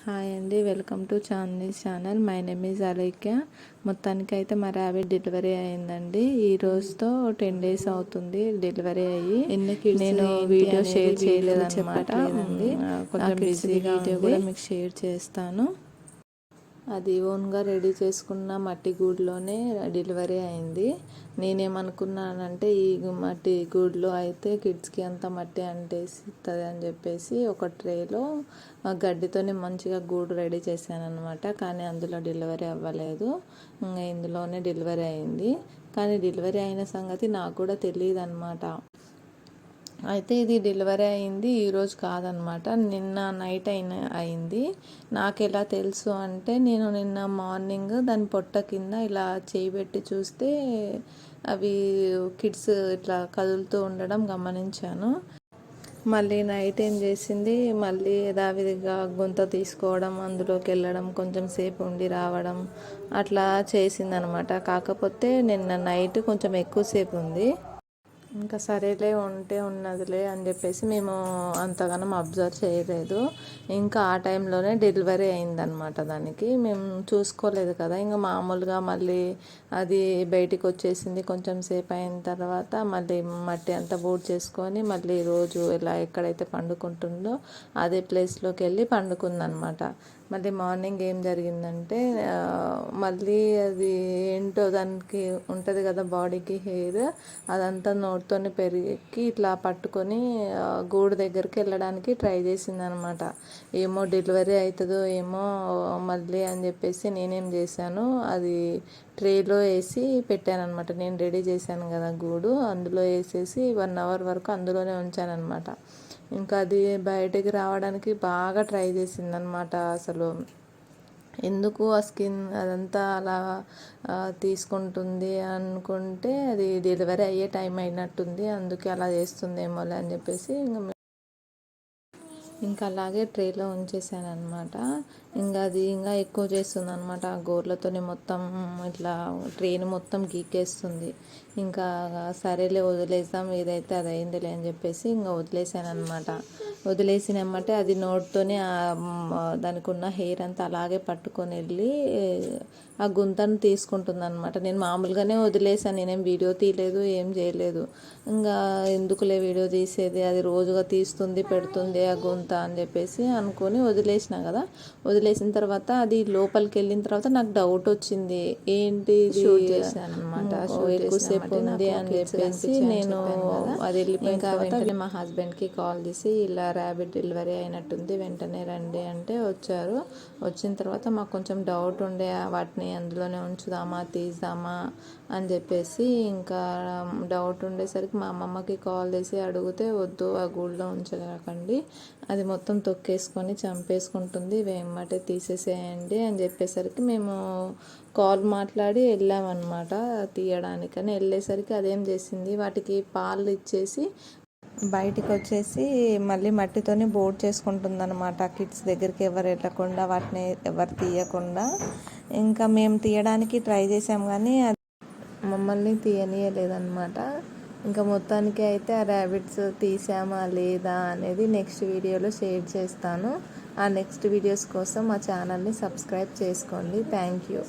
Hi అండి, welcome to Chandi channel. My name is Alaikya. మొత్తానికైతే మా ర్యాబిట్ డెలివరీ అయిందండి. ఈ రోజుతో 10 days అవుతుంది డెలివరీ అయ్యి. నేను వీడియో షేర్ చేయలేదన్నమాట, కొంచెం బిజీగా కూడా మీకు షేర్ చేస్తాను. అది ఓన్గా రెడీ చేసుకున్న మట్టి గూడులోనే డెలివరీ అయింది. నేనేమనుకున్నానంటే ఈ మట్టి గూడులో అయితే కిడ్స్కి అంత మట్టి అంటేస్తుంది అని చెప్పేసి ఒక ట్రేలో గడ్డితోనే మంచిగా గూడు రెడీ చేశాను అనమాట. కానీ అందులో డెలివరీ అవ్వలేదు, ఇందులోనే డెలివరీ అయింది. కానీ డెలివరీ అయిన సంగతి నాకు కూడా తెలియదు అనమాట. అయితే ఇది డెలివరీ అయింది ఈరోజు కాదనమాట, నిన్న నైట్ అయింది. నాకు ఎలా తెలుసు అంటే, నేను నిన్న మార్నింగ్ దాని పొట్ట కింద ఇలా చేయి పెట్టి చూస్తే అవి కిడ్స్ ఇట్లా కదులుతూ ఉండడం గమనించాను. మళ్ళీ నైట్ ఏం చేసింది, మళ్ళీ యథావిధిగా గుంత తీసుకోవడం, అందులోకి వెళ్ళడం, కొంచెం సేపు ఉండి రావడం అట్లా చేసిందనమాట. కాకపోతే నిన్న నైట్ కొంచెం ఎక్కువసేపు ఉంది. ఇంకా సరేలే ఉంటే ఉన్నదిలే అని చెప్పేసి మేము అంతగానం అబ్జర్వ్ చేయలేదు. ఇంకా ఆ టైంలోనే డెలివరీ అయిందనమాట. దానికి మేము చూసుకోలేదు కదా, ఇంకా మామూలుగా మళ్ళీ అది బయటికి వచ్చేసింది. కొంచెం సేపు అయిన తర్వాత మళ్ళీ మట్టి అంతా బూడ్ చేసుకొని మళ్ళీ రోజు ఇలా ఎక్కడైతే పండుకుంటుందో అదే ప్లేస్లోకి వెళ్ళి పండుకుందనమాట. మళ్ళీ మార్నింగ్ ఏం జరిగిందంటే, మళ్ళీ అది ఏంటో దానికి ఉంటుంది కదా బాడీకి హెయిర్, అదంతా నోటితోనే పెరిగి ఇట్లా పట్టుకొని గూడు దగ్గరికి వెళ్ళడానికి ట్రై చేసింది అనమాట. ఏమో డెలివరీ అవుతుందో ఏమో మళ్ళీ అని చెప్పేసి నేనేం చేశాను, అది ట్రేలో వేసి పెట్టాను అనమాట. నేను రెడీ చేశాను కదా గూడు, అందులో వేసేసి 1 hour వరకు అందులోనే ఉంచాను అనమాట. ఇంకా అది బయటికి రావడానికి బాగా ట్రై చేసిందనమాట. అసలు ఎందుకు ఆ స్కిన్ అదంతా అలా తీసుకుంటుంది అనుకుంటే, అది డెలివరీ అయ్యే టైం అయినట్టుంది, అందుకే అలా చేస్తుందేమోలే అని చెప్పేసి ఇంకా అలాగే ట్రేలో ఉంచేసాను అనమాట. ఇంకా అది ఇంకా ఎక్కువ చేస్తుంది అనమాట. ఆ గోర్లతోనే మొత్తం ఇట్లా ట్రేని మొత్తం గీకేస్తుంది. ఇంకా సరేలే వదిలేసాం, ఏదైతే అది అయిందిలే అని చెప్పేసి ఇంకా వదిలేసాను అనమాట. వదిలేసినమ్మంటే అది నోట్తోనే దానికి ఉన్న హెయిర్ అంతా అలాగే పట్టుకొని వెళ్ళి ఆ గుంతను తీసుకుంటుంది అనమాట. నేను మామూలుగానే వదిలేసాను, నేనేం వీడియో తీయలేదు, ఏం చేయలేదు. ఇంకా ఎందుకులే వీడియో తీసేది, అది రోజుగా తీస్తుంది పెడుతుంది ఆ గుంత అని చెప్పేసి అనుకొని వదిలేసిన కదా. వదిలేసిన తర్వాత అది లోపలికి వెళ్ళిన తర్వాత నాకు డౌట్ వచ్చింది, ఏంటి షూట్ చేశాను అనమాట. ఎక్కువసేపు ఉంది అని చెప్పేసి నేను అది వెళ్ళిపోయిన తర్వాత మా హస్బెండ్కి కాల్ చేసి ఇలా ర్యాబిట్ డెలివరీ అయినట్టుంది, వెంటనే రండి అంటే వచ్చారు. వచ్చిన తర్వాత మాకు కొంచెం డౌట్ ఉండే, వాటిని అందులోనే ఉంచుదామా తీద్దామా అని చెప్పేసి ఇంకా డౌట్ ఉండేసరికి మా అమ్మమ్మకి కాల్ చేసి అడిగితే, వద్దు ఆ గూడులో ఉంచకండి, అది మొత్తం తొక్కేసుకొని చంపేసుకుంటుంది, వెంబటే తీసేసేయండి అని చెప్పేసరికి మేము కాల్ మాట్లాడి వెళ్ళామన్నమాట తీయడానికని. వెళ్ళేసరికి అదేం చేసింది, వాటికి పాలు ఇచ్చేసి బయటికి వచ్చేసి మళ్ళీ మట్టితోని బోర్డ్ చేసుకుంటుంది అనమాట. కిడ్స్ దగ్గరికి ఎవరు వెళ్ళకుండా, వాటిని ఎవరు తీయకుండా. ఇంకా మేము తీయడానికి ట్రై చేసాం కానీ మమ్మల్ని తీయనీయలేదన్నమాట. ఇంకా మొత్తానికి అయితే ఆ ర్యాబిట్స్ తీసామా లేదా అనేది నెక్స్ట్ వీడియోలో షేర్ చేస్తాను. ఆ నెక్స్ట్ వీడియోస్ కోసం మా ఛానల్ని సబ్స్క్రైబ్ చేసుకోండి. Thank you.